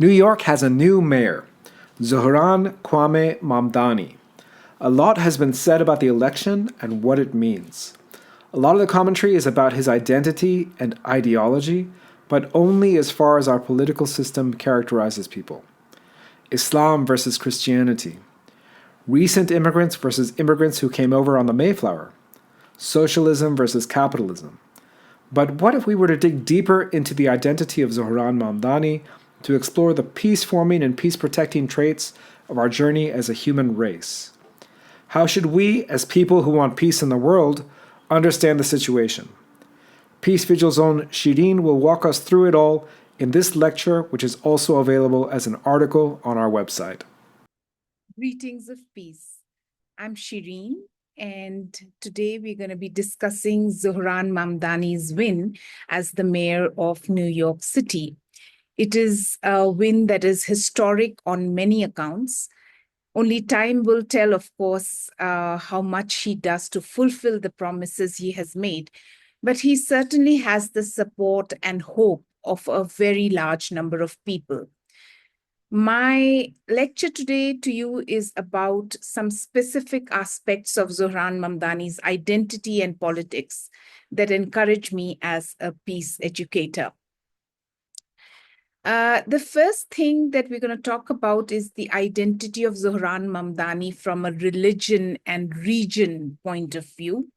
New York has a new mayor, Zohran Kwame Mamdani. A lot has been said about the election and what it means. A lot of the commentary is about his identity and ideology, but only as far as our political system characterizes people. Islam versus Christianity. Recent immigrants versus immigrants who came over on the Mayflower. Socialism versus capitalism. But what if we were to dig deeper into the identity of Zohran Mamdani to explore the peace-forming and peace-protecting traits of our journey as a human race? How should we, as people who want peace in the world, understand the situation? Peace Vigil's own Shireen will walk us through it all in this lecture, which is also available as an article on our website. Greetings of peace. I'm Shireen, and today we're going to be discussing Zohran Mamdani's win as the mayor of New York City. It is a win that is historic on many accounts. Only time will tell, of course, how much he does to fulfill the promises he has made. But he certainly has the support and hope of a very large number of people. My lecture today to you is about some specific aspects of Zohran Mamdani's identity and politics that encourage me as a peace educator. The first thing that we're going to talk about is the identity of Zohran Mamdani from a religion and region point of view.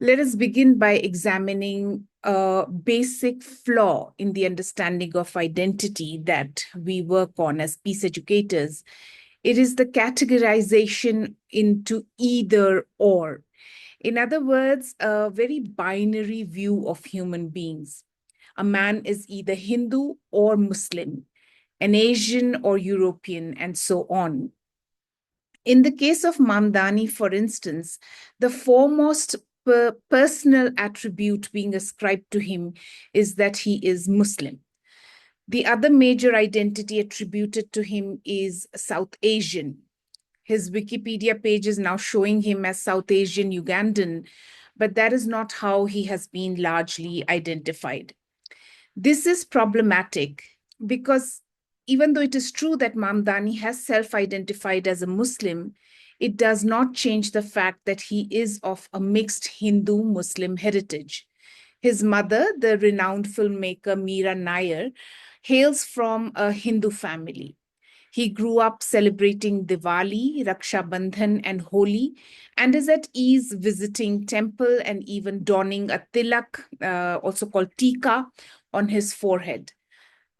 Let us begin by examining a basic flaw in the understanding of identity that we work on as peace educators. It is the categorization into either or. In other words, a very binary view of human beings. A man is either Hindu or Muslim, an Asian or European, and so on. In the case of Mamdani, for instance, the foremost personal attribute being ascribed to him is that he is Muslim. The other major identity attributed to him is South Asian. His Wikipedia page is now showing him as South Asian Ugandan, but that is not how he has been largely identified. This is problematic because even though it is true that Mamdani has self-identified as a Muslim, it does not change the fact that he is of a mixed Hindu-Muslim heritage. His mother, the renowned filmmaker Meera Nair, hails from a Hindu family. He grew up celebrating Diwali, Raksha Bandhan, and Holi, and is at ease visiting temple and even donning a tilak, also called tika, on his forehead.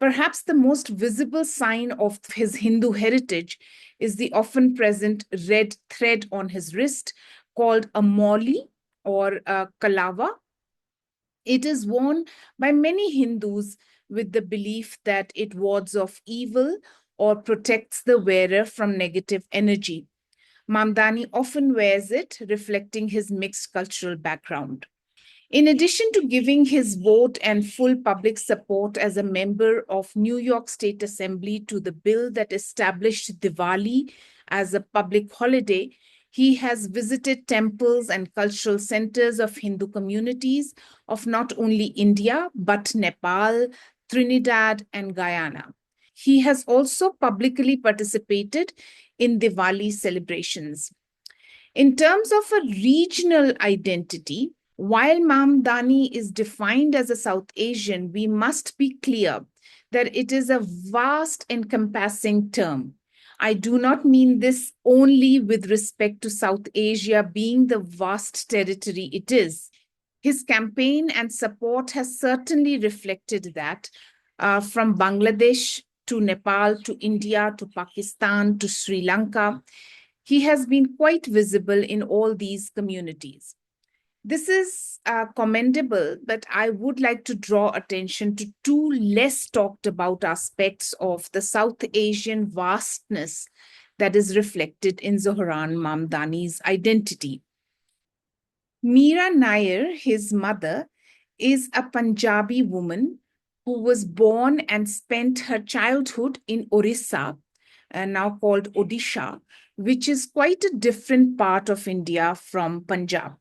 Perhaps the most visible sign of his Hindu heritage is the often present red thread on his wrist called a mauli or a kalava. It is worn by many Hindus with the belief that it wards off evil or protects the wearer from negative energy. Mamdani often wears it, reflecting his mixed cultural background. In addition to giving his vote and full public support as a member of New York State Assembly to the bill that established Diwali as a public holiday, he has visited temples and cultural centers of Hindu communities of not only India, but Nepal, Trinidad, and Guyana. He has also publicly participated in Diwali celebrations. In terms of a regional identity, while Mamdani is defined as a South Asian, we must be clear that it is a vast encompassing term. I do not mean this only with respect to South Asia being the vast territory it is. His campaign and support has certainly reflected that, from Bangladesh to Nepal to India to Pakistan to Sri Lanka. He has been quite visible in all these communities. This is commendable, but I would like to draw attention to two less talked about aspects of the South Asian vastness that is reflected in Zohran Mamdani's identity. Meera Nair, his mother, is a Punjabi woman who was born and spent her childhood in Orissa, now called Odisha, which is quite a different part of India from Punjab.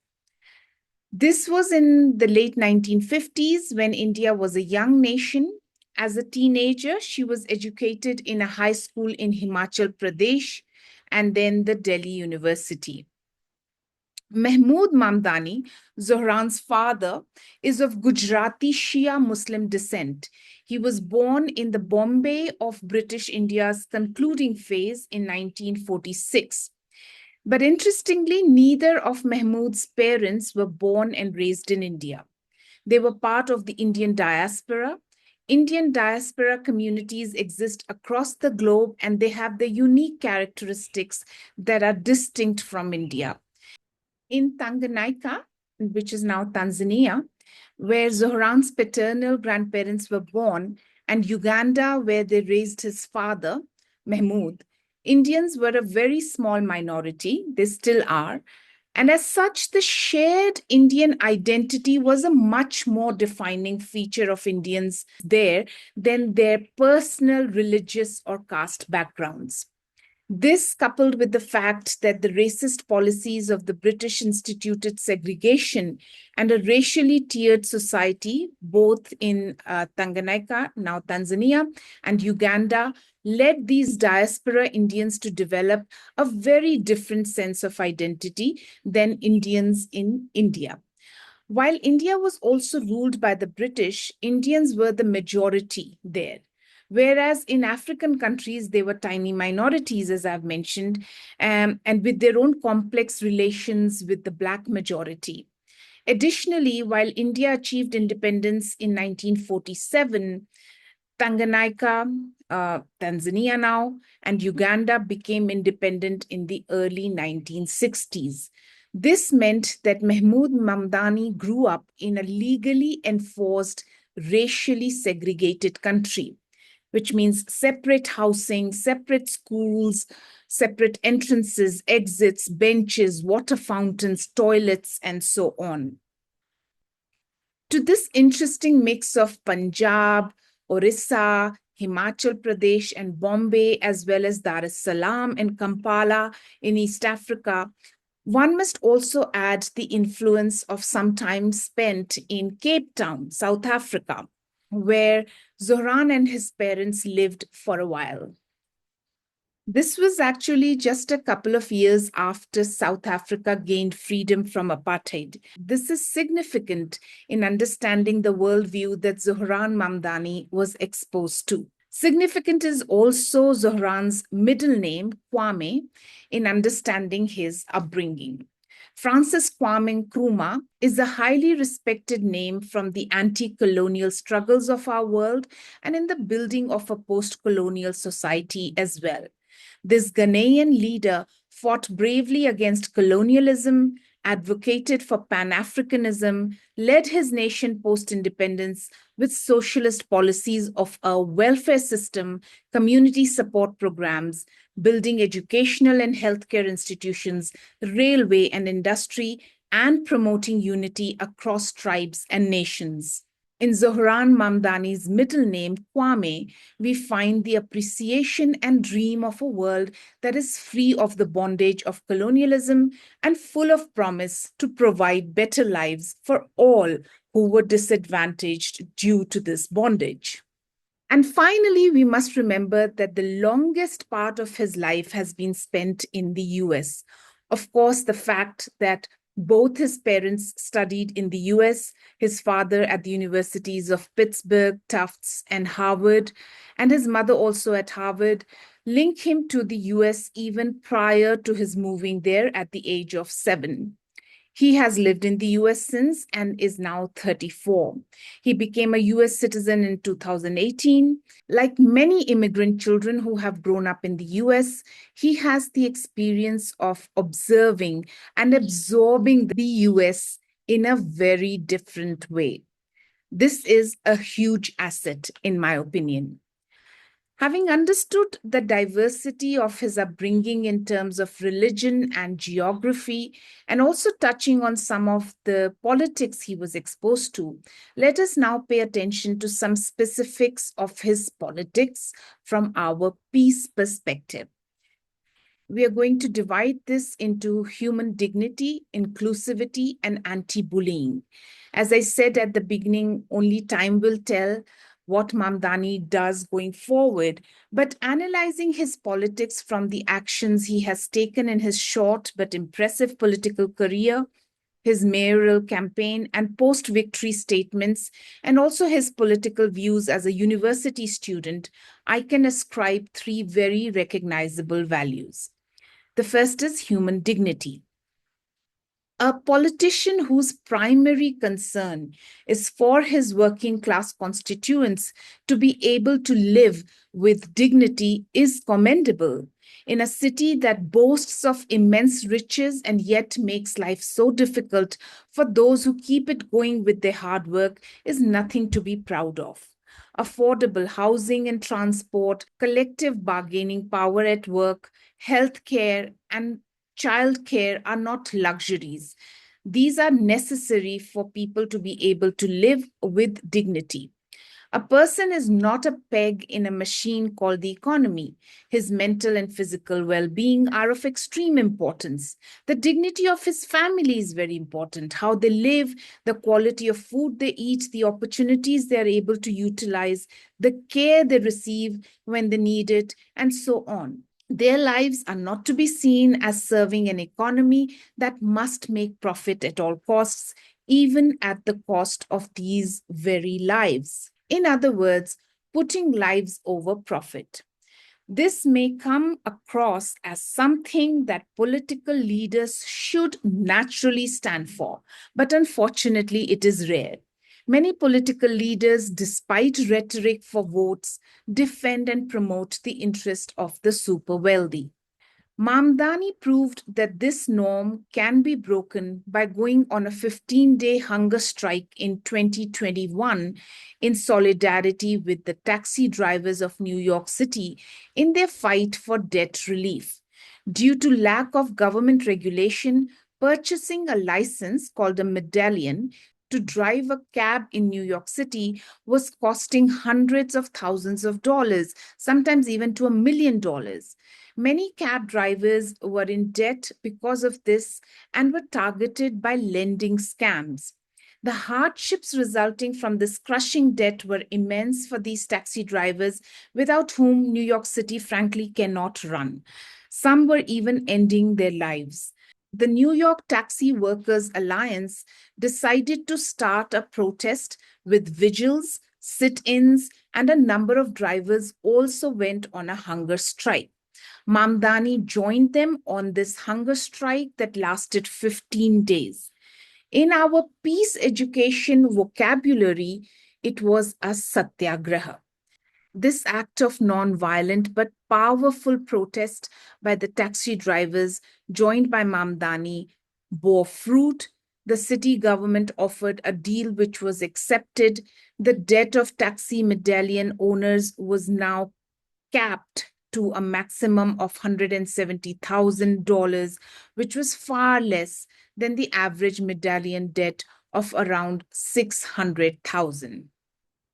This was in the late 1950s when India was a young nation As a teenager, she was educated in a high school in Himachal Pradesh and then the Delhi University. Mahmood Mamdani, Zohran's father, is of Gujarati Shia Muslim descent. He was born in the Bombay of British India's concluding phase in 1946. But interestingly, neither of Mahmood's parents were born and raised in India. They were part of the Indian diaspora. Indian diaspora communities exist across the globe and they have the unique characteristics that are distinct from India. In Tanganyika, which is now Tanzania, where Zohran's paternal grandparents were born, and Uganda, where they raised his father, Mahmoud, Indians were a very small minority. They still are. And as such, the shared Indian identity was a much more defining feature of Indians there than their personal religious or caste backgrounds. This, coupled with the fact that the racist policies of the British instituted segregation and a racially tiered society, both in Tanganyika, now Tanzania, and Uganda, led these diaspora Indians to develop a very different sense of identity than Indians in India. While India was also ruled by the British, Indians were the majority there. Whereas in African countries, they were tiny minorities, as I've mentioned, and with their own complex relations with the Black majority. Additionally, while India achieved independence in 1947, Tanganyika, Tanzania now, and Uganda became independent in the early 1960s. This meant that Mahmood Mamdani grew up in a legally enforced, racially segregated country, which means separate housing, separate schools, separate entrances, exits, benches, water fountains, toilets, and so on. To this interesting mix of Punjab, Orissa, Himachal Pradesh, and Bombay, as well as Dar es Salaam and Kampala in East Africa, one must also add the influence of some time spent in Cape Town, South Africa, where Zohran and his parents lived for a while. This was actually just a couple of years after South Africa gained freedom from apartheid. This is significant in understanding the worldview that Zohran Mamdani was exposed to. Significant is also Zohran's middle name, Kwame, in understanding his upbringing. Francis Kwame Nkrumah is a highly respected name from the anti-colonial struggles of our world and in the building of a post-colonial society as well. This Ghanaian leader fought bravely against colonialism, advocated for Pan-Africanism, led his nation post-independence with socialist policies of a welfare system, community support programs, building educational and healthcare institutions, railway and industry, and promoting unity across tribes and nations. In Zohran Mamdani's middle name, Kwame, we find the appreciation and dream of a world that is free of the bondage of colonialism and full of promise to provide better lives for all who were disadvantaged due to this bondage. And finally, we must remember that the longest part of his life has been spent in the US. Of course, the fact that both his parents studied in the US, his father at the universities of Pittsburgh, Tufts, and Harvard, and his mother also at Harvard, link him to the US even prior to his moving there at the age of 7. He has lived in the US since and is now 34. He became a US citizen in 2018. Like many immigrant children who have grown up in the US, he has the experience of observing and absorbing the US in a very different way. This is a huge asset, in my opinion. Having understood the diversity of his upbringing in terms of religion and geography, and also touching on some of the politics he was exposed to, let us now pay attention to some specifics of his politics from our peace perspective. We are going to divide this into human dignity, inclusivity, and anti-bullying. As I said at the beginning, only time will tell. what Mamdani does going forward, but analyzing his politics from the actions he has taken in his short but impressive political career, his mayoral campaign and post victory statements, and also his political views as a university student, I can ascribe three very recognizable values. The first is human dignity. A politician whose primary concern is for his working class constituents to be able to live with dignity is commendable. In a city that boasts of immense riches and yet makes life so difficult for those who keep it going with their hard work is nothing to be proud of. Affordable housing and transport, collective bargaining power at work, healthcare, and childcare are not luxuries. These are necessary for people to be able to live with dignity. A person is not a peg in a machine called the economy. His mental and physical well being are of extreme importance. The dignity of his family is very important. How they live, the quality of food they eat, the opportunities they are able to utilize, the care they receive when they need it, and so on. Their lives are not to be seen as serving an economy that must make profit at all costs, even at the cost of these very lives. In other words, putting lives over profit. This may come across as something that political leaders should naturally stand for, but unfortunately, it is rare. Many political leaders, despite rhetoric for votes, defend and promote the interest of the super wealthy. Mamdani proved that this norm can be broken by going on a 15-day hunger strike in 2021 in solidarity with the taxi drivers of New York City in their fight for debt relief. Due to lack of government regulation, purchasing a license called a medallion to drive a cab in New York City was costing hundreds of thousands of dollars, sometimes even to $1 million. Many cab drivers were in debt because of this and were targeted by lending scams. The hardships resulting from this crushing debt were immense for these taxi drivers, without whom New York City, frankly, cannot run. Some were even ending their lives. The New York Taxi Workers Alliance decided to start a protest with vigils, sit ins, and a number of drivers also went on a hunger strike. Mamdani joined them on this hunger strike that lasted 15 days. In our peace education vocabulary, it was a satyagraha. This act of non-violent but powerful protest by the taxi drivers, joined by Mamdani, bore fruit. The city government offered a deal which was accepted. The debt of taxi medallion owners was now capped to a maximum of $170,000, which was far less than the average medallion debt of around $600,000.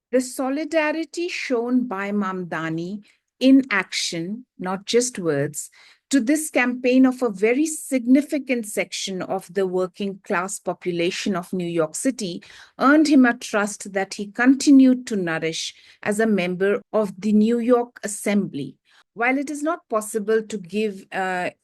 The solidarity shown by Mamdani in action, not just words, to this campaign of a very significant section of the working class population of New York City earned him a trust that he continued to nourish as a member of the New York Assembly. While it is not possible to give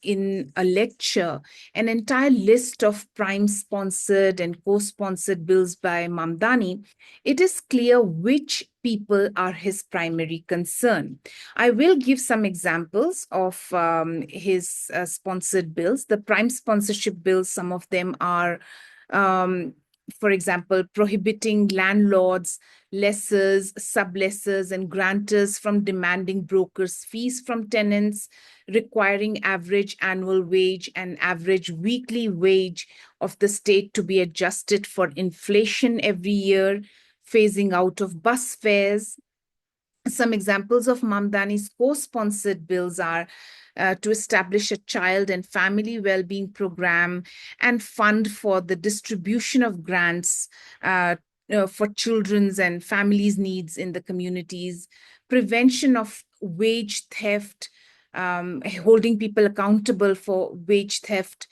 in a lecture an entire list of prime sponsored and co sponsored bills by Mamdani, it is clear which people are his primary concern. I will give some examples of his sponsored bills. The prime sponsorship bills, some of them are, for example, prohibiting landlords, lessors, sublessors, and grantors from demanding brokers' fees from tenants, requiring average annual wage and average weekly wage of the state to be adjusted for inflation every year, phasing out of bus fares. Some examples of Mamdani's co-sponsored bills are to establish a child and family well-being program and fund for the distribution of grants for children's and families' needs in the communities, prevention of wage theft, holding people accountable for wage theft,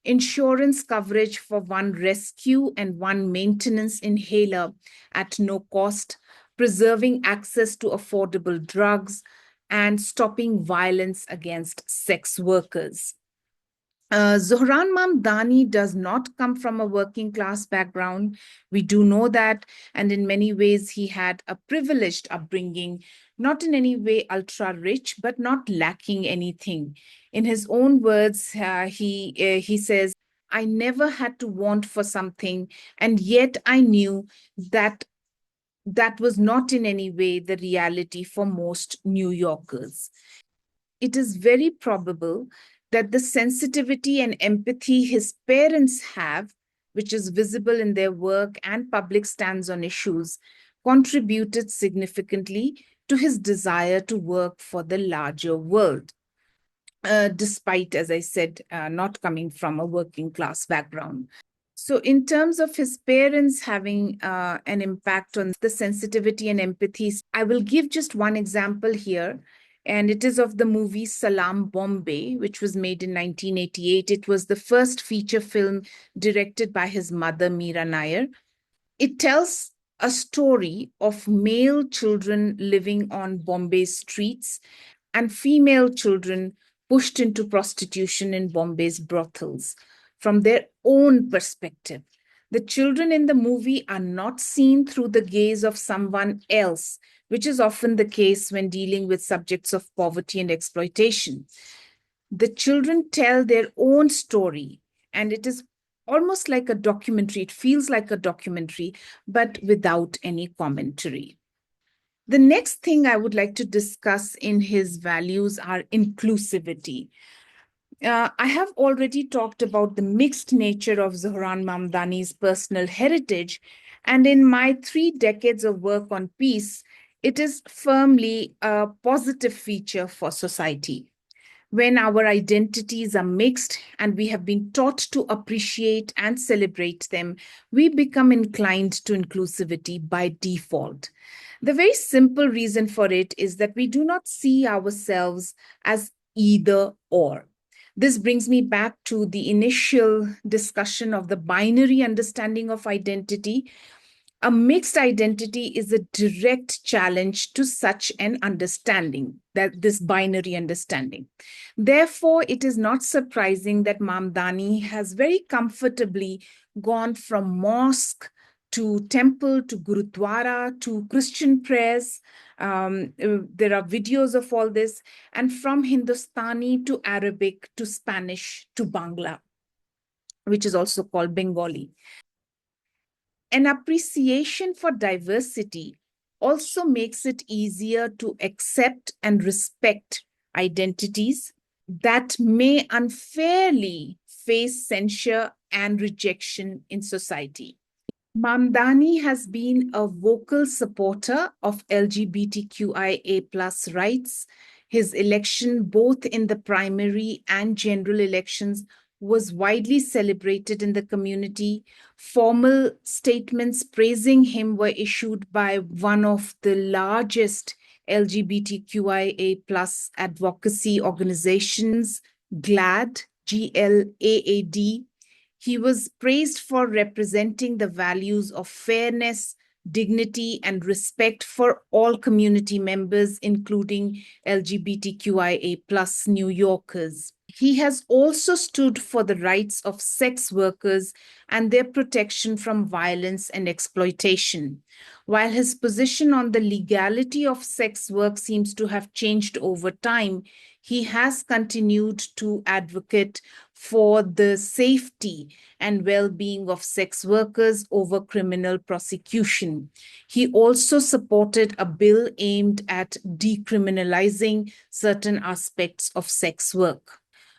insurance coverage for one rescue and one maintenance inhaler at no cost, preserving access to affordable drugs, and stopping violence against sex workers. Zohran Mamdani does not come from a working class background. We do know that. And in many ways, he had a privileged upbringing, not in any way ultra rich, but not lacking anything. In his own words, he says, I never had to want for something, and yet I knew that that was not in any way the reality for most New Yorkers. It is very probable that the sensitivity and empathy his parents have, which is visible in their work and public stands on issues, contributed significantly to his desire to work for the larger world, despite, as I said, not coming from a working class background. So, in terms of his parents having an impact on the sensitivity and empathy, I will give just one example here. And it is of the movie Salam Bombay, which was made in 1988. It was the first feature film directed by his mother, Meera Nair. It tells a story of male children living on Bombay streets and female children pushed into prostitution in Bombay's brothels from their own perspective. The children in the movie are not seen through the gaze of someone else, which is often the case when dealing with subjects of poverty and exploitation. The children tell their own story, and it is almost like a documentary. It feels like a documentary, but without any commentary. The next thing I would like to discuss in his values are inclusivity. I have already talked about the mixed nature of Zohran Mamdani's personal heritage, and in my 3 decades of work on peace, it is firmly a positive feature for society. When our identities are mixed and we have been taught to appreciate and celebrate them, we become inclined to inclusivity by default. The very simple reason for it is that we do not see ourselves as either or. This brings me back to the initial discussion of the binary understanding of identity. A mixed identity is a direct challenge to such an understanding, that this binary understanding. Therefore, it is not surprising that Mamdani has very comfortably gone from mosque to temple to Gurudwara to Christian prayers. There are videos of all this, and from Hindustani to Arabic to Spanish to Bangla, which is also called Bengali. An appreciation for diversity also makes it easier to accept and respect identities that may unfairly face censure and rejection in society. Mamdani has been a vocal supporter of LGBTQIA+ rights. His election, both in the primary and general elections, was widely celebrated in the community. Formal statements praising him were issued by one of the largest LGBTQIA+ advocacy organizations, GLAAD, GLAAD. He was praised for representing the values of fairness, dignity, and respect for all community members, including LGBTQIA+ New Yorkers. He has also stood for the rights of sex workers and their protection from violence and exploitation. While his position on the legality of sex work seems to have changed over time, he has continued to advocate for the safety and well-being of sex workers over criminal prosecution. He also supported a bill aimed at decriminalizing certain aspects of sex work.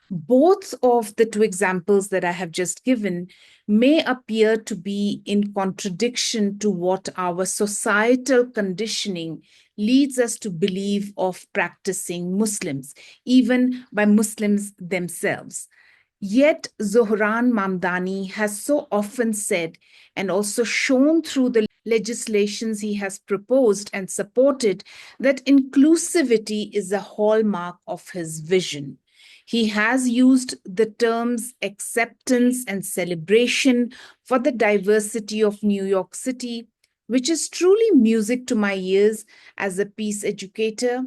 Both of the two examples that I have just given may appear to be in contradiction to what our societal conditioning leads us to believe of practicing Muslims, even by Muslims themselves. Yet Zohran Mamdani has so often said, and also shown through the legislations he has proposed and supported, that inclusivity is a hallmark of his vision. He has used the terms acceptance and celebration for the diversity of New York City, which is truly music to my ears as a peace educator.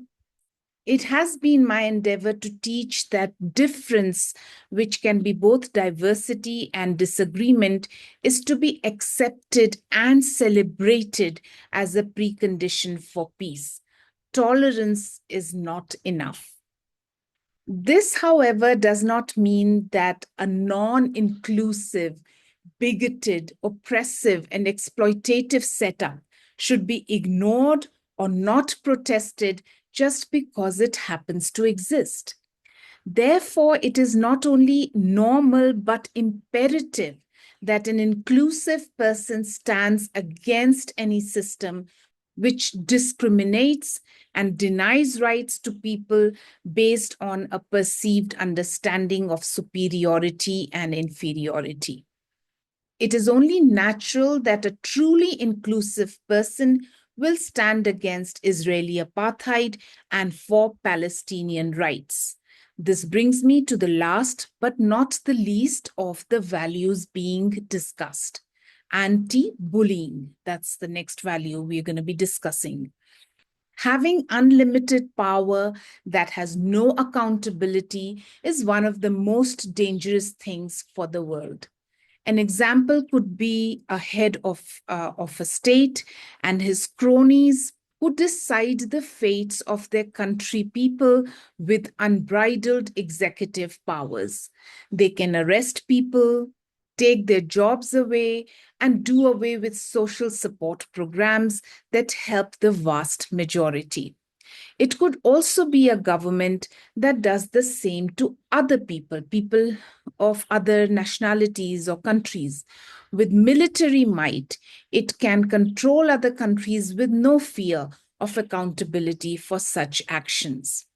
It has been my endeavor to teach that difference, which can be both diversity and disagreement, is to be accepted and celebrated as a precondition for peace. Tolerance is not enough. This, however, does not mean that a non inclusive, bigoted, oppressive, and exploitative setup should be ignored or not protested just because it happens to exist. Therefore, it is not only normal but imperative that an inclusive person stands against any system which discriminates and denies rights to people based on a perceived understanding of superiority and inferiority. It is only natural that a truly inclusive person will stand against Israeli apartheid and for Palestinian rights. This brings me to the last but not the least of the values being discussed. Anti-bullying. That's the next value we're going to be discussing. Having unlimited power that has no accountability is one of the most dangerous things for the world. An example could be a head of a state and his cronies who decide the fates of their country people with unbridled executive powers. They can arrest people, take their jobs away, and do away with social support programs that help the vast majority. It could also be a government that does the same to other people, people of other nationalities or countries. With military might, it can control other countries with no fear of accountability for such actions.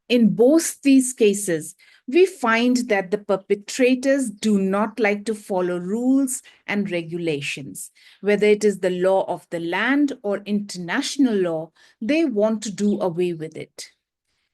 In both these cases, we find that the perpetrators do not like to follow rules and regulations. Whether it is the law of the land or international law, they want to do away with it.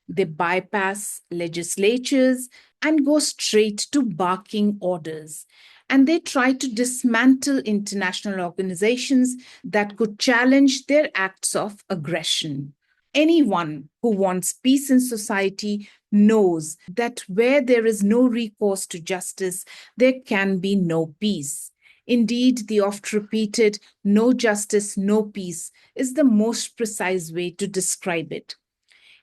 They bypass legislatures and go straight to barking orders. And they try to dismantle international organizations that could challenge their acts of aggression. Anyone who wants peace in society knows that where there is no recourse to justice, there can be no peace. Indeed, the oft repeated no justice, no peace is the most precise way to describe it.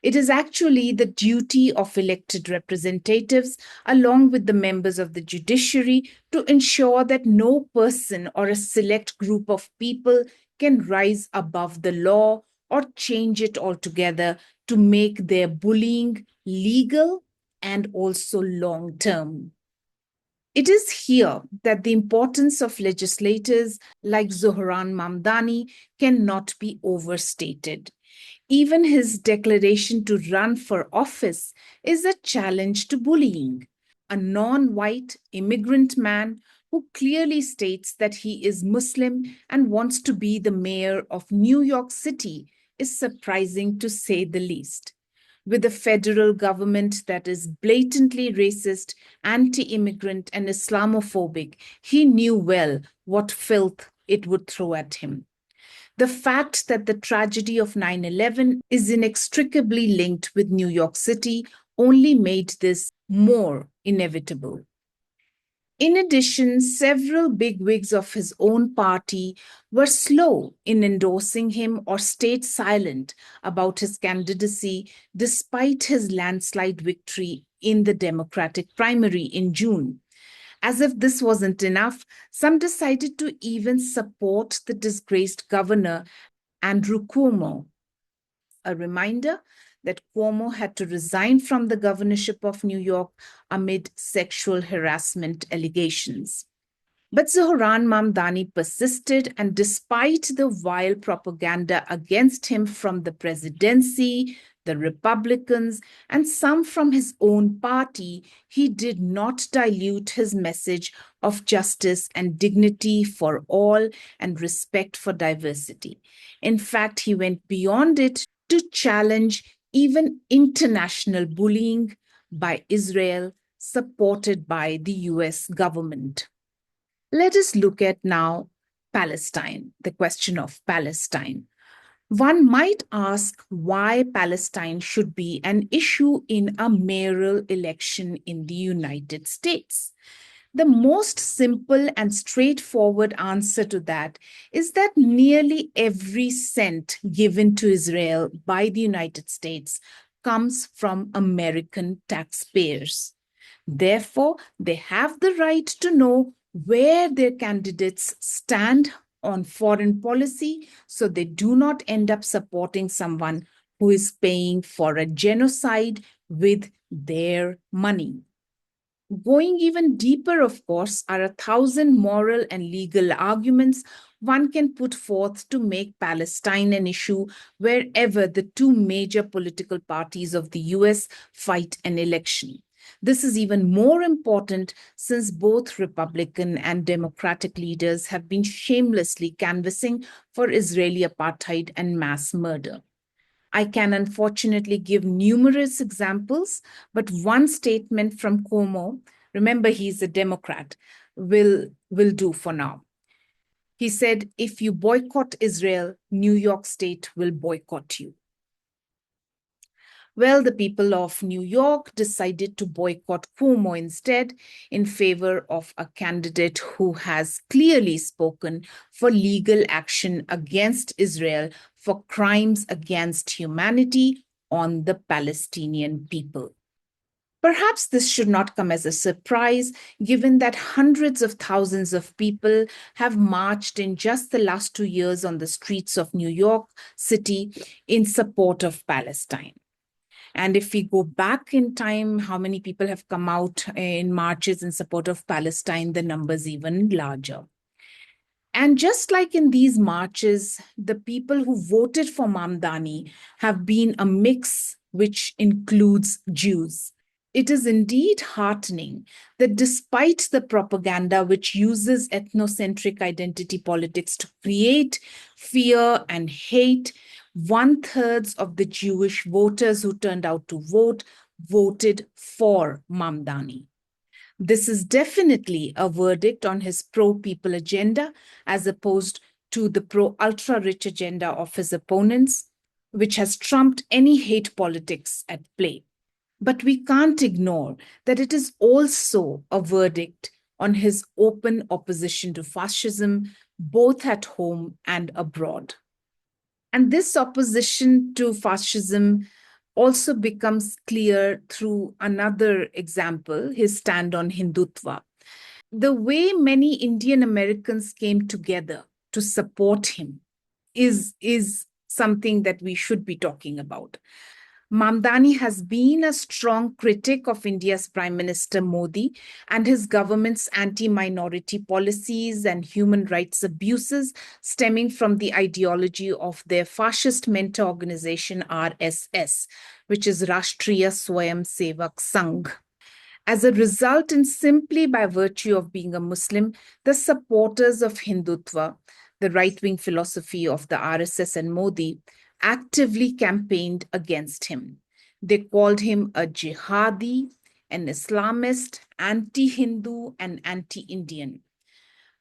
It is actually the duty of elected representatives, along with the members of the judiciary, to ensure that no person or a select group of people can rise above the law or change it altogether to make their bullying legal and also long term. It is here that the importance of legislators like Zohran Mamdani cannot be overstated. Even his declaration to run for office is a challenge to bullying. A non white immigrant man who clearly states that he is Muslim and wants to be the mayor of New York City is surprising to say the least. With a federal government that is blatantly racist, anti immigrant, and Islamophobic, he knew well what filth it would throw at him. The fact that the tragedy of 9/11 is inextricably linked with New York City only made this more inevitable. In addition, several bigwigs of his own party were slow in endorsing him or stayed silent about his candidacy despite his landslide victory in the Democratic primary in June. As if this wasn't enough, some decided to even support the disgraced governor, Andrew Cuomo. A reminder that Cuomo had to resign from the governorship of New York amid sexual harassment allegations. But Zohran Mamdani persisted, and despite the vile propaganda against him from the presidency, the Republicans, and some from his own party, he did not dilute his message of justice and dignity for all and respect for diversity. In fact, he went beyond it to challenge even international bullying by Israel, supported by the US government. Let us look at now Palestine, the question of Palestine. One might ask why Palestine should be an issue in a mayoral election in the United States. The most simple and straightforward answer to that is that nearly every cent given to Israel by the United States comes from American taxpayers. Therefore, they have the right to know where their candidates stand on foreign policy so they do not end up supporting someone who is paying for a genocide with their money. Going even deeper, of course, are 1,000 moral and legal arguments one can put forth to make Palestine an issue wherever the two major political parties of the US fight an election. This is even more important since both Republican and Democratic leaders have been shamelessly canvassing for Israeli apartheid and mass murder. I can unfortunately give numerous examples, but one statement from Cuomo, remember he's a Democrat, will do for now. He said, if you boycott Israel, New York State will boycott you. Well, the people of New York decided to boycott Cuomo instead in favor of a candidate who has clearly spoken for legal action against Israel for crimes against humanity on the Palestinian people. Perhaps this should not come as a surprise, given that hundreds of thousands of people have marched in just the last 2 years on the streets of New York City in support of Palestine. And if we go back in time, how many people have come out in marches in support of Palestine, the number's even larger. And just like in these marches, the people who voted for Mamdani have been a mix which includes Jews. It is indeed heartening that despite the propaganda which uses ethnocentric identity politics to create fear and hate, 1/3 of the Jewish voters who turned out to vote voted for Mamdani. This is definitely a verdict on his pro-people agenda as opposed to the pro-ultra-rich agenda of his opponents, which has trumped any hate politics at play. But we can't ignore that it is also a verdict on his open opposition to fascism, both at home and abroad. And this opposition to fascism also becomes clear through another example, his stand on Hindutva. The way many Indian Americans came together to support him is something that we should be talking about. Mamdani has been a strong critic of India's Prime Minister Modi and his government's anti-minority policies and human rights abuses stemming from the ideology of their fascist mentor organization RSS, which is Rashtriya Swayam Sevak Sangh. As a result, and simply by virtue of being a Muslim, the supporters of Hindutva, the right-wing philosophy of the RSS and Modi, actively campaigned against him. They called him a jihadi, an Islamist, anti-Hindu, and anti-Indian.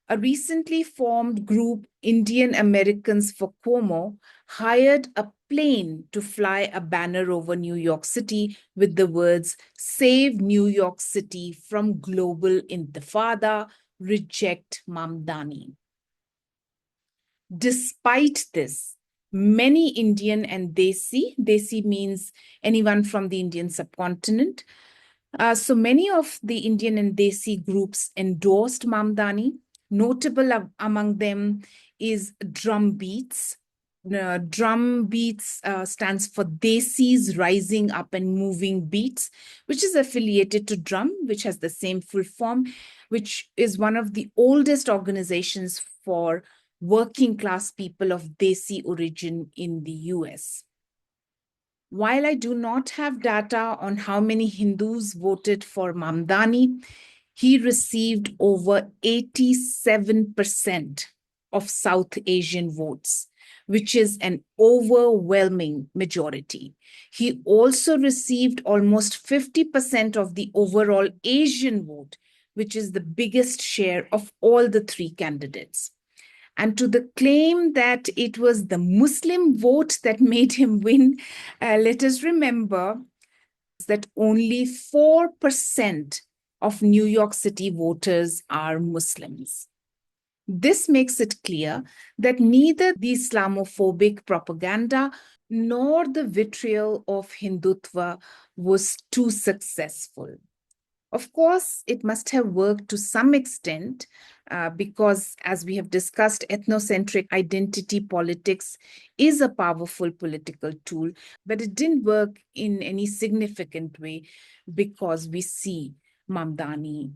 A recently formed group, Indian Americans for Cuomo, hired a plane to fly a banner over New York City with the words, "Save New York City from global intifada, reject Mamdani." Despite this, many Indian and Desi means anyone from the Indian subcontinent. So many of the Indian and Desi groups endorsed Mamdani. Notable among them is Drum Beats. Drum Beats stands for Desis Rising Up and Moving Beats, which is affiliated to Drum, which has the same full form, which is one of the oldest organizations for working class people of Desi origin in the US. While I do not have data on how many Hindus voted for Mamdani, he received over 87% of South Asian votes, which is an overwhelming majority. He also received almost 50% of the overall Asian vote, which is the biggest share of all the three candidates. And to the claim that it was the Muslim vote that made him win, let us remember that only 4% of New York City voters are Muslims. This makes it clear that neither the Islamophobic propaganda nor the vitriol of Hindutva was too successful. Of course, it must have worked to some extent because, as we have discussed, ethnocentric identity politics is a powerful political tool, but it didn't work in any significant way because we see Mamdani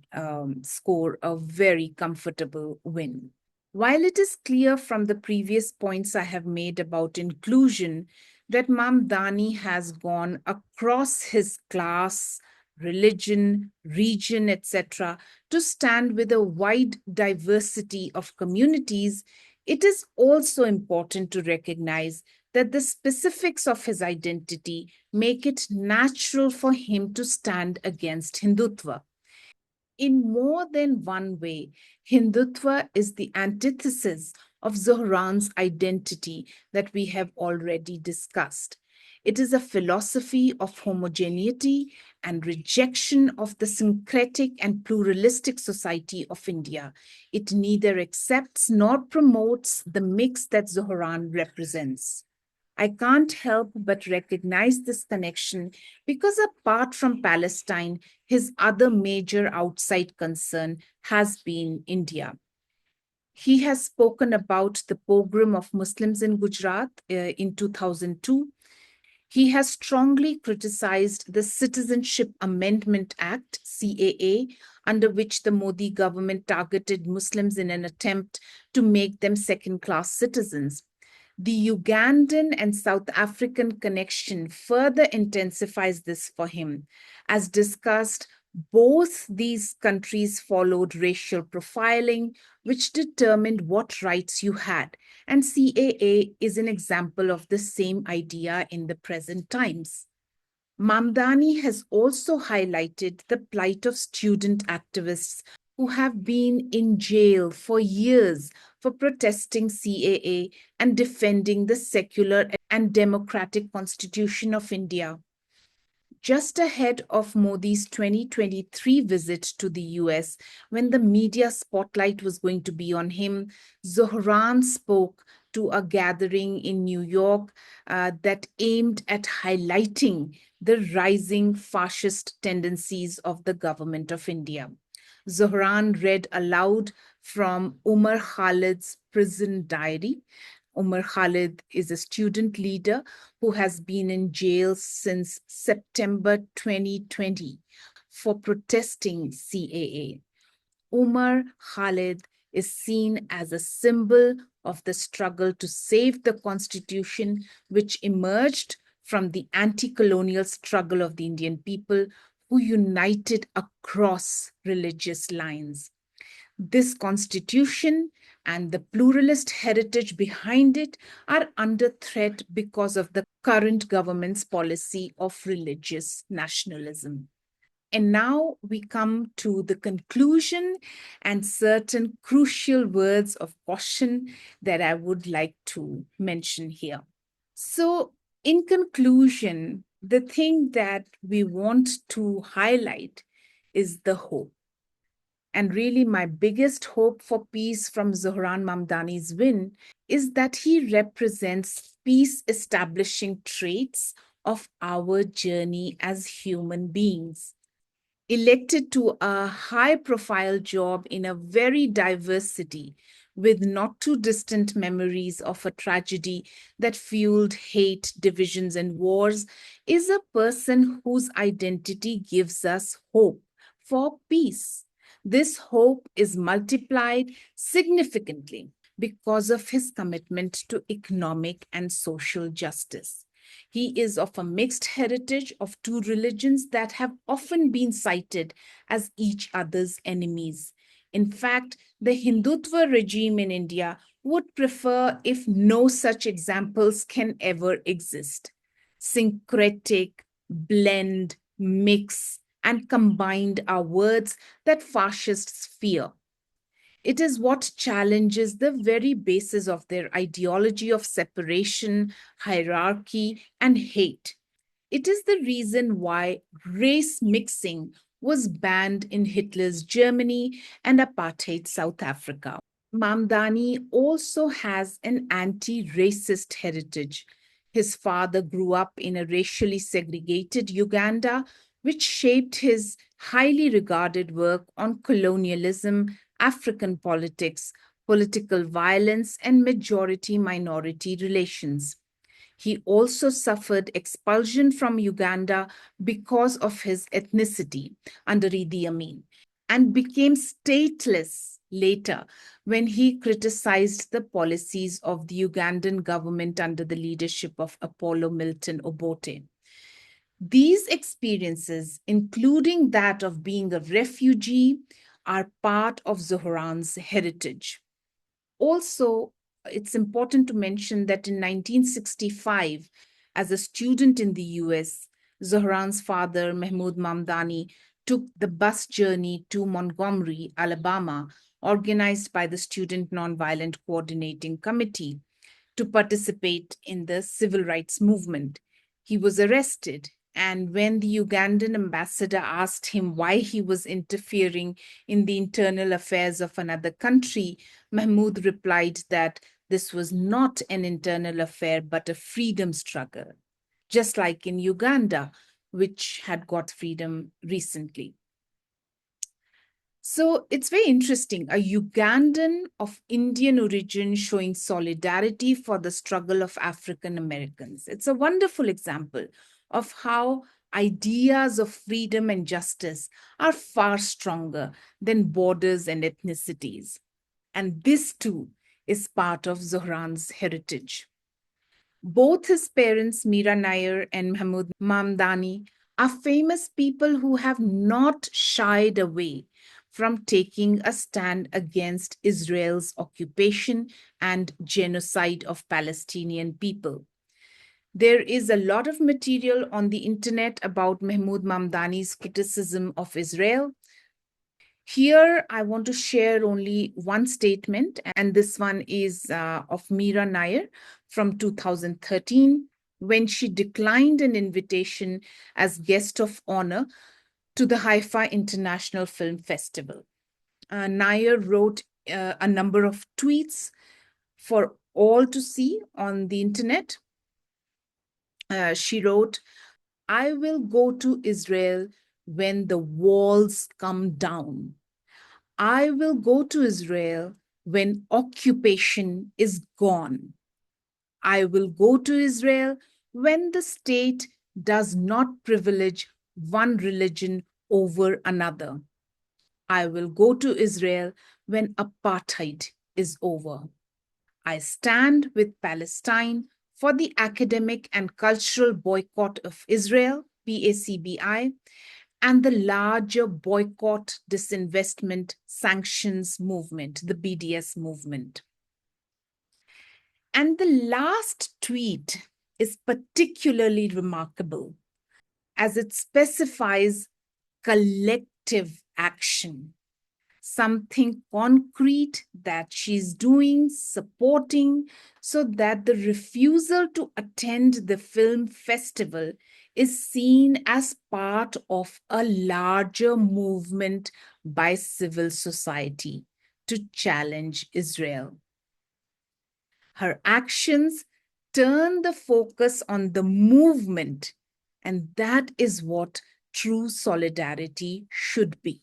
score a very comfortable win. While it is clear from the previous points I have made about inclusion that Mamdani has gone across his class, religion, region, etc., to stand with a wide diversity of communities, it is also important to recognize that the specifics of his identity make it natural for him to stand against Hindutva. In more than one way, Hindutva is the antithesis of Zohran's identity that we have already discussed. It is a philosophy of homogeneity and rejection of the syncretic and pluralistic society of India. It neither accepts nor promotes the mix that Zohran represents. I can't help but recognize this connection because apart from Palestine, his other major outside concern has been India. He has spoken about the pogrom of Muslims in Gujarat in 2002. He has strongly criticized the Citizenship Amendment Act, CAA, under which the Modi government targeted Muslims in an attempt to make them second-class citizens. The Ugandan and South African connection further intensifies this for him. As discussed, both these countries followed racial profiling, which determined what rights you had. And CAA is an example of the same idea in the present times. Mamdani has also highlighted the plight of student activists who have been in jail for years for protesting CAA and defending the secular and democratic constitution of India. Just ahead of Modi's 2023 visit to the US, when the media spotlight was going to be on him, Zohran spoke to a gathering in New York that aimed at highlighting the rising fascist tendencies of the government of India. Zohran read aloud from Umar Khalid's prison diary. Umar Khalid is a student leader who has been in jail since September 2020 for protesting CAA. Umar Khalid is seen as a symbol of the struggle to save the constitution, which emerged from the anti-colonial struggle of the Indian people who united across religious lines. This constitution and the pluralist heritage behind it are under threat because of the current government's policy of religious nationalism. And now we come to the conclusion and certain crucial words of caution that I would like to mention here. So, in conclusion, the thing that we want to highlight is the hope. And really, my biggest hope for peace from Zohran Mamdani's win is that he represents peace establishing traits of our journey as human beings. Elected to a high profile job in a very diverse city with not too distant memories of a tragedy that fueled hate, divisions, and wars, is a person whose identity gives us hope for peace. This hope is multiplied significantly because of his commitment to economic and social justice. He is of a mixed heritage of two religions that have often been cited as each other's enemies. In fact, the Hindutva regime in India would prefer if no such examples can ever exist. Syncretic, blend, mix, and combined are words that fascists fear. It is what challenges the very basis of their ideology of separation, hierarchy, and hate. It is the reason why race mixing was banned in Hitler's Germany and apartheid South Africa. Mamdani also has an anti racist heritage. His father grew up in a racially segregated Uganda, which shaped his highly regarded work on colonialism, African politics, political violence, and majority minority relations. He also suffered expulsion from Uganda because of his ethnicity under Idi Amin and became stateless later when he criticized the policies of the Ugandan government under the leadership of Apollo Milton Obote. These experiences, including that of being a refugee, are part of Zohran's heritage. Also, it's important to mention that in 1965, as a student in the US, Zohran's father, Mahmoud Mamdani, took the bus journey to Montgomery, Alabama, organized by the Student Nonviolent Coordinating Committee, to participate in the civil rights movement. He was arrested, and when the Ugandan ambassador asked him why he was interfering in the internal affairs of another country, Mahmoud replied that this was not an internal affair but a freedom struggle, just like in Uganda, which had got freedom recently. So it's very interesting. A Ugandan of Indian origin showing solidarity for the struggle of African Americans. It's a wonderful example of how ideas of freedom and justice are far stronger than borders and ethnicities. And this too is part of Zohran's heritage. Both his parents, Mira Nair and Mahmoud Mamdani, are famous people who have not shied away from taking a stand against Israel's occupation and genocide of Palestinian people. There is a lot of material on the internet about Mahmoud Mamdani's criticism of Israel. Here, I want to share only one statement, and this one is of Mira Nair from 2013, when she declined an invitation as guest of honor to the Haifa International Film Festival. Nair wrote a number of tweets for all to see on the internet. She wrote, I will go to Israel when the walls come down. I will go to Israel when occupation is gone. I will go to Israel when the state does not privilege one religion over another. I will go to Israel when apartheid is over. I stand with Palestine for the academic and cultural boycott of Israel, PACBI, and the larger boycott, disinvestment, sanctions movement, the BDS movement. And the last tweet is particularly remarkable as it specifies collective action, something concrete that she's doing, supporting, so that the refusal to attend the film festival is seen as part of a larger movement by civil society to challenge Israel. Her actions turn the focus on the movement, and that is what true solidarity should be.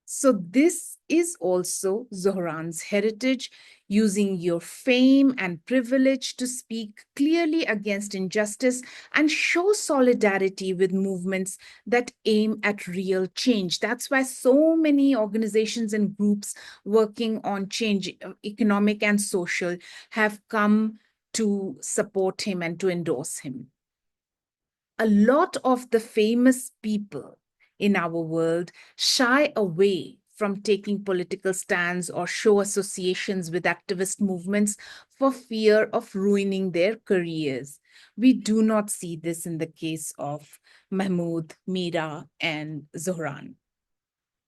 So this is also Zohran's heritage, using your fame and privilege to speak clearly against injustice and show solidarity with movements that aim at real change. That's why so many organizations and groups working on change, economic and social, have come to support him and to endorse him. A lot of the famous people in our world shy away from taking political stands or show associations with activist movements for fear of ruining their careers. We do not see this in the case of Mahmoud, Mira, and Zohran.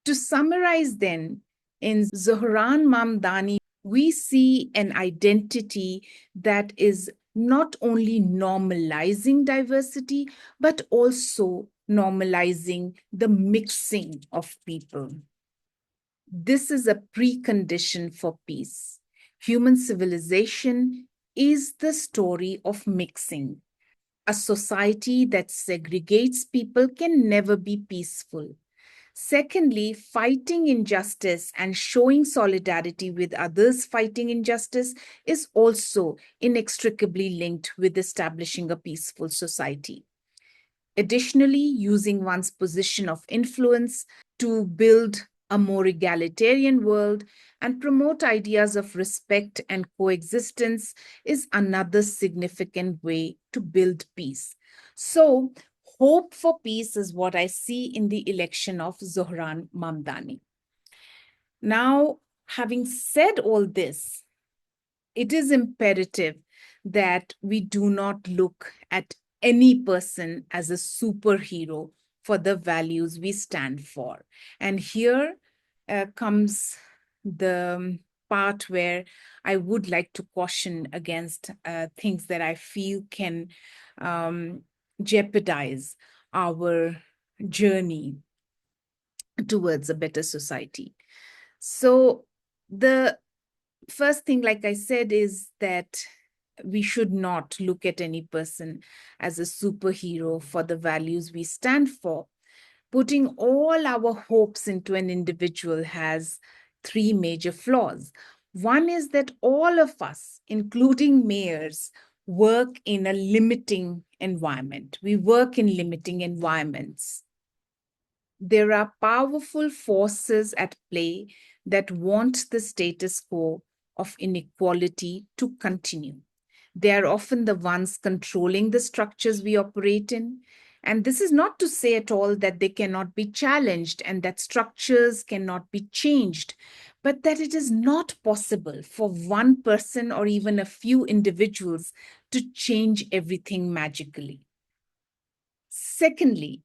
To summarize then, In Zohran Mamdani, we see an identity that is not only normalizing diversity, but also normalizing the mixing of people. This is a precondition for peace. Human civilization is the story of mixing. A society that segregates people can never be peaceful. Secondly, fighting injustice and showing solidarity with others fighting injustice is also inextricably linked with establishing a peaceful society. Additionally, using one's position of influence to build a more egalitarian world and promote ideas of respect and coexistence is another significant way to build peace. So, hope for peace is what I see in the election of Zohran Mamdani. Now, having said all this, it is imperative that we do not look at any person as a superhero for the values we stand for. And here comes the part where I would like to caution against things that I feel can jeopardize our journey towards a better society. So, the first thing, like I said, is that we should not look at any person as a superhero for the values we stand for. Putting all our hopes into an individual has three major flaws. One is that all of us, including mayors, work in a limiting environment. We work in limiting environments. There are powerful forces at play that want the status quo of inequality to continue. They are often the ones controlling the structures we operate in. And this is not to say at all that they cannot be challenged and that structures cannot be changed, but that it is not possible for one person or even a few individuals to change everything magically. Secondly,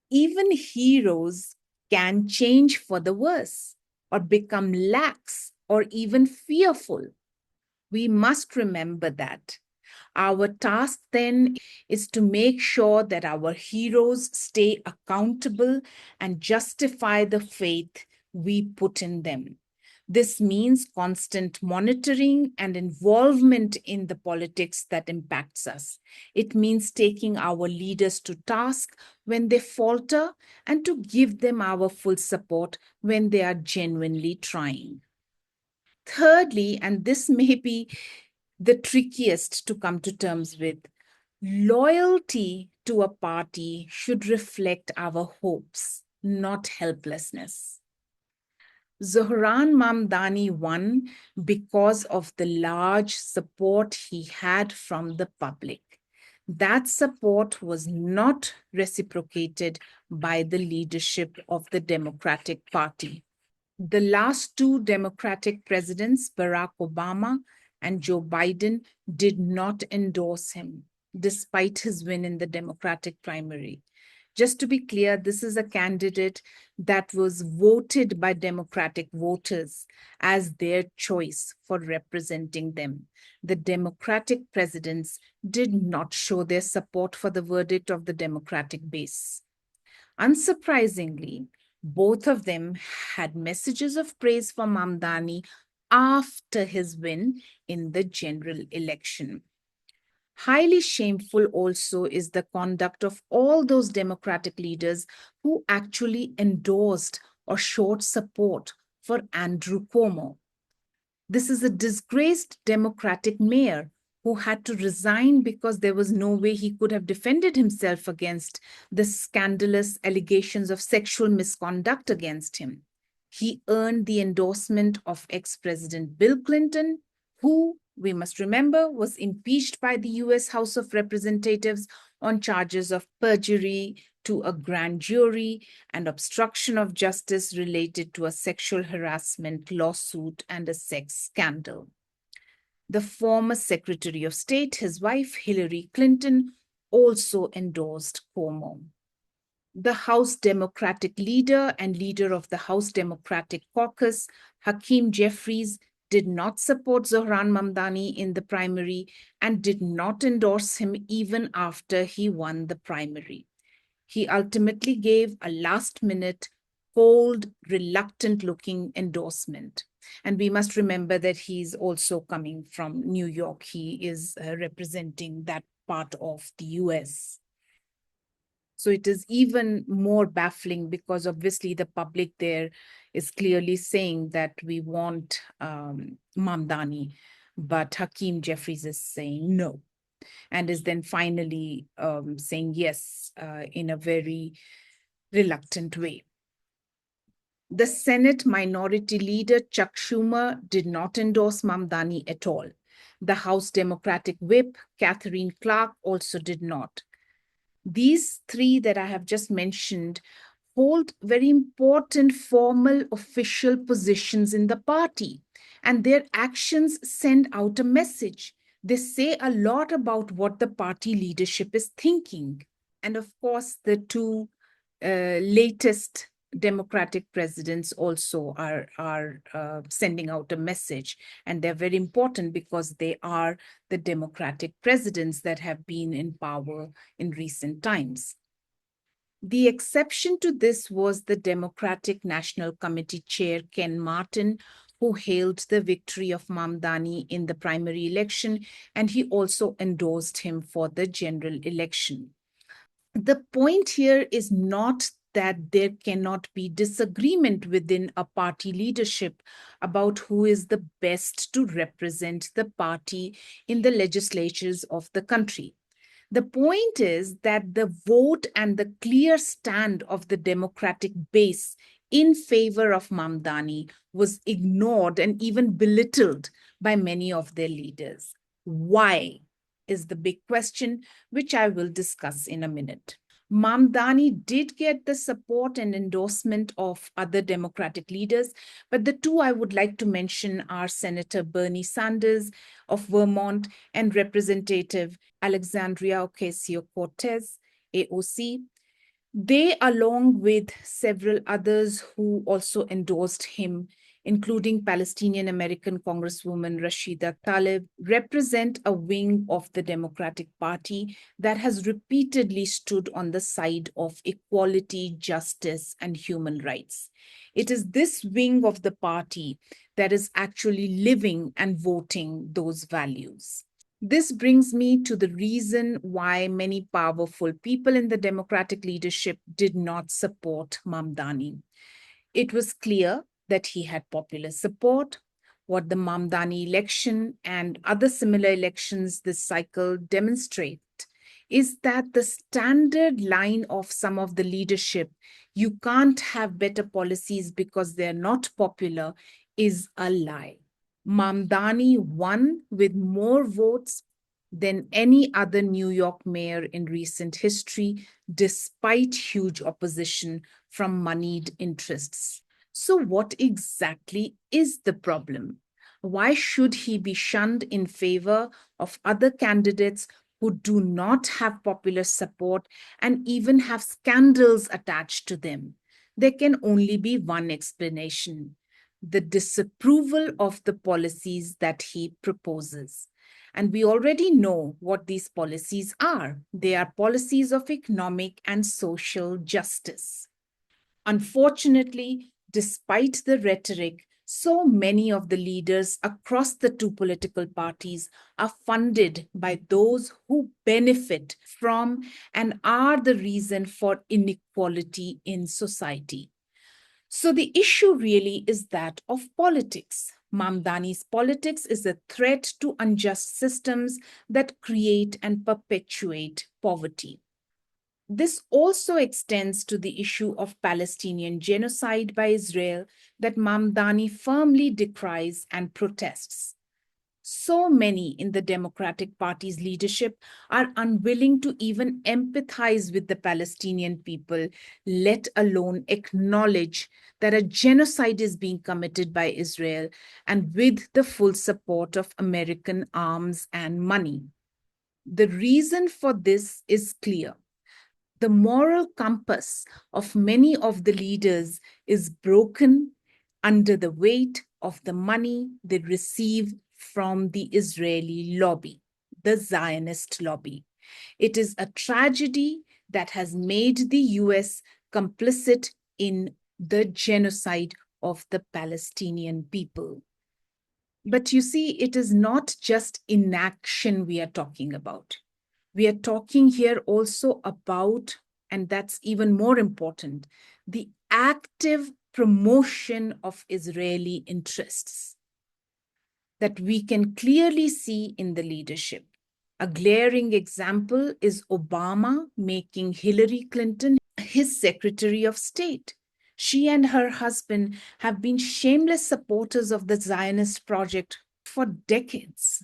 even heroes can change for the worse or become lax or even fearful. We must remember that. Our task then is to make sure that our heroes stay accountable and justify the faith we put in them. This means constant monitoring and involvement in the politics that impacts us. It means taking our leaders to task when they falter and to give them our full support when they are genuinely trying. Thirdly, and this may be the trickiest to come to terms with, loyalty to a party should reflect our hopes, not helplessness. Zohran Mamdani won because of the large support he had from the public. That support was not reciprocated by the leadership of the Democratic Party. The last two Democratic presidents, Barack Obama and Joe Biden, did not endorse him, despite his win in the Democratic primary. Just to be clear, this is a candidate that was voted by Democratic voters as their choice for representing them. The Democratic presidents did not show their support for the verdict of the Democratic base. Unsurprisingly, both of them had messages of praise for Mamdani after his win in the general election. Highly shameful also is the conduct of all those Democratic leaders who actually endorsed or showed support for Andrew Cuomo. This is a disgraced Democratic mayor who had to resign because there was no way he could have defended himself against the scandalous allegations of sexual misconduct against him. He earned the endorsement of ex-President Bill Clinton, who, we must remember, was impeached by the US House of Representatives on charges of perjury to a grand jury and obstruction of justice related to a sexual harassment lawsuit and a sex scandal. The former Secretary of State, his wife Hillary Clinton, also endorsed Cuomo. The House Democratic leader and leader of the House Democratic Caucus, Hakeem Jeffries, did not support Zohran Mamdani in the primary and did not endorse him even after he won the primary. He ultimately gave a last minute, cold, reluctant looking endorsement. And we must remember that he's also coming from New York. He is representing that part of the US. So it is even more baffling because obviously the public there is clearly saying that we want Mamdani, but Hakeem Jeffries is saying no, and is then finally saying yes in a very reluctant way. The Senate Minority Leader Chuck Schumer did not endorse Mamdani at all. The House Democratic Whip, Catherine Clark, also did not. These three that I have just mentioned hold very important formal official positions in the party, and their actions send out a message. They say a lot about what the party leadership is thinking. And of course, the two latest democratic presidents also are sending out a message, and they're very important because they are the democratic presidents that have been in power in recent times. The exception to this was the Democratic National Committee chair, Ken Martin, who hailed the victory of Mamdani in the primary election, and he also endorsed him for the general election. The point here is not that there cannot be disagreement within a party leadership about who is the best to represent the party in the legislatures of the country. The point is that the vote and the clear stand of the Democratic base in favor of Mamdani was ignored and even belittled by many of their leaders. Why is the big question, which I will discuss in a minute. Mamdani did get the support and endorsement of other Democratic leaders, but the two I would like to mention are Senator Bernie Sanders of Vermont and Representative Alexandria Ocasio-Cortez, AOC. They, along with several others who also endorsed him, including Palestinian American Congresswoman Rashida Tlaib, represent a wing of the Democratic Party that has repeatedly stood on the side of equality, justice, and human rights. It is this wing of the party that is actually living and voting those values. This brings me to the reason why many powerful people in the Democratic leadership did not support Mamdani. It was clear that he had popular support. What the Mamdani election and other similar elections this cycle demonstrate is that the standard line of some of the leadership, you can't have better policies because they're not popular, is a lie. Mamdani won with more votes than any other New York mayor in recent history, despite huge opposition from moneyed interests. So, what exactly is the problem? Why should he be shunned in favor of other candidates who do not have popular support and even have scandals attached to them? There can only be one explanation: the disapproval of the policies that he proposes. And we already know what these policies are. They are policies of economic and social justice. Unfortunately, despite the rhetoric, so many of the leaders across the two political parties are funded by those who benefit from and are the reason for inequality in society. So the issue really is that of politics. Mamdani's politics is a threat to unjust systems that create and perpetuate poverty. This also extends to the issue of Palestinian genocide by Israel that Mamdani firmly decries and protests. So many in the Democratic Party's leadership are unwilling to even empathize with the Palestinian people, let alone acknowledge that a genocide is being committed by Israel and with the full support of American arms and money. The reason for this is clear. The moral compass of many of the leaders is broken under the weight of the money they receive from the Israeli lobby, the Zionist lobby. It is a tragedy that has made the US complicit in the genocide of the Palestinian people. But you see, it is not just inaction we are talking about. We are talking here also about, and that's even more important, the active promotion of Israeli interests that we can clearly see in the leadership. A glaring example is Obama making Hillary Clinton his Secretary of State. She and her husband have been shameless supporters of the Zionist project for decades.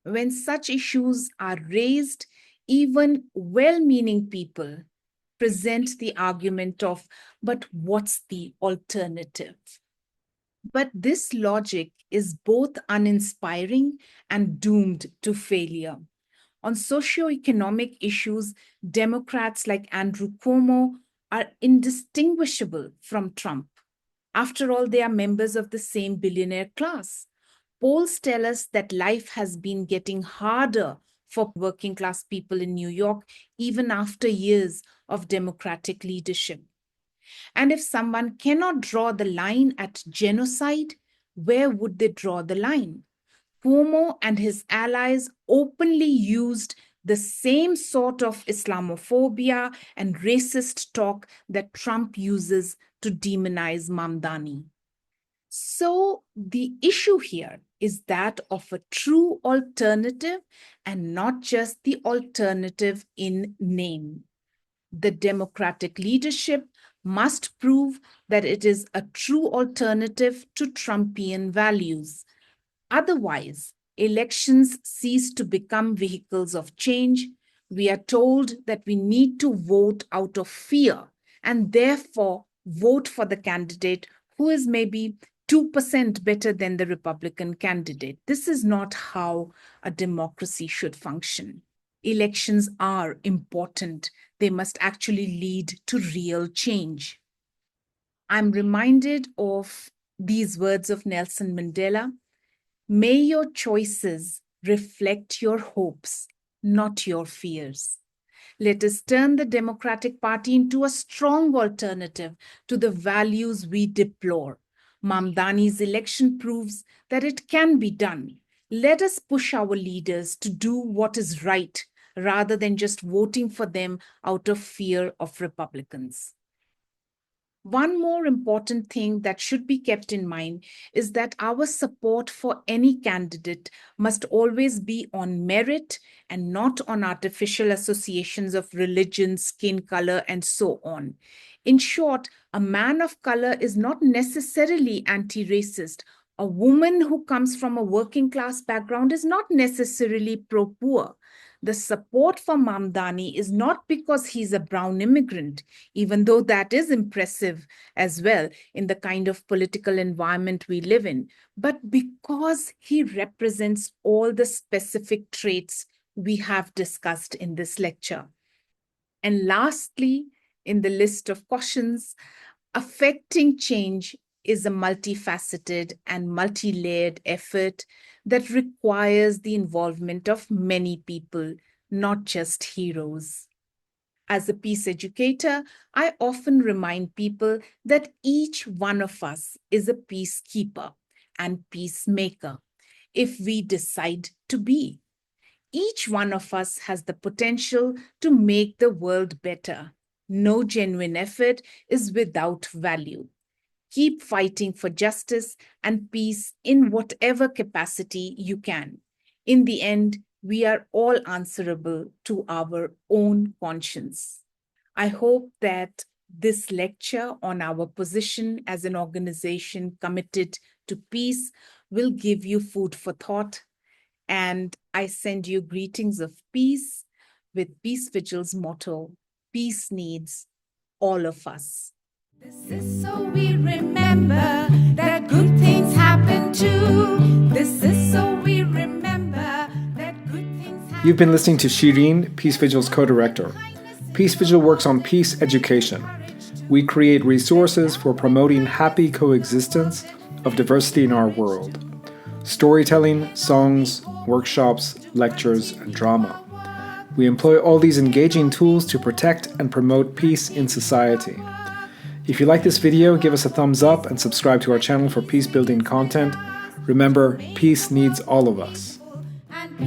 When such issues are raised, even well meaning people present the argument of, but what's the alternative? But this logic is both uninspiring and doomed to failure. On socioeconomic issues, Democrats like Andrew Cuomo are indistinguishable from Trump. After all, they are members of the same billionaire class. Polls tell us that life has been getting harder for working class people in New York, even after years of Democratic leadership. And if someone cannot draw the line at genocide, where would they draw the line? Cuomo and his allies openly used the same sort of Islamophobia and racist talk that Trump uses to demonize Mamdani. So the issue here is that of a true alternative and not just the alternative in name. The Democratic leadership must prove that it is a true alternative to Trumpian values. Otherwise, elections cease to become vehicles of change. We are told that we need to vote out of fear and therefore vote for the candidate who is maybe 2% better than the Republican candidate. This is not how a democracy should function. Elections are important. They must actually lead to real change. I'm reminded of these words of Nelson Mandela. May your choices reflect your hopes, not your fears. Let us turn the Democratic Party into a strong alternative to the values we deplore. Mamdani's election proves that it can be done. Let us push our leaders to do what is right rather than just voting for them out of fear of Republicans. One more important thing that should be kept in mind is that our support for any candidate must always be on merit and not on artificial associations of religion, skin color, and so on. In short, a man of color is not necessarily anti-racist. A woman who comes from a working class background is not necessarily pro-poor. The support for Mamdani is not because he's a brown immigrant, even though that is impressive as well in the kind of political environment we live in, but because he represents all the specific traits we have discussed in this lecture. And lastly, in the list of cautions, affecting change is a multifaceted and multi-layered effort that requires the involvement of many people, not just heroes. As a peace educator, I often remind people that each one of us is a peacekeeper and peacemaker if we decide to be. Each one of us has the potential to make the world better. No genuine effort is without value. Keep fighting for justice and peace in whatever capacity you can. In the end, we are all answerable to our own conscience. I hope that this lecture on our position as an organization committed to peace will give you food for thought. And I send you greetings of peace with Peace Vigil's motto, peace needs all of us. This is so we remember that good things happen too. This is so we remember that good things happen. You've been listening to Shireen, Peace Vigil's co-director. Peace Vigil works on peace education. We create resources for promoting happy coexistence of diversity in our world. Storytelling, songs, workshops, lectures, and drama. We employ all these engaging tools to protect and promote peace in society. If you like this video, give us a thumbs up and subscribe to our channel for peace-building content. Remember, peace needs all of us. And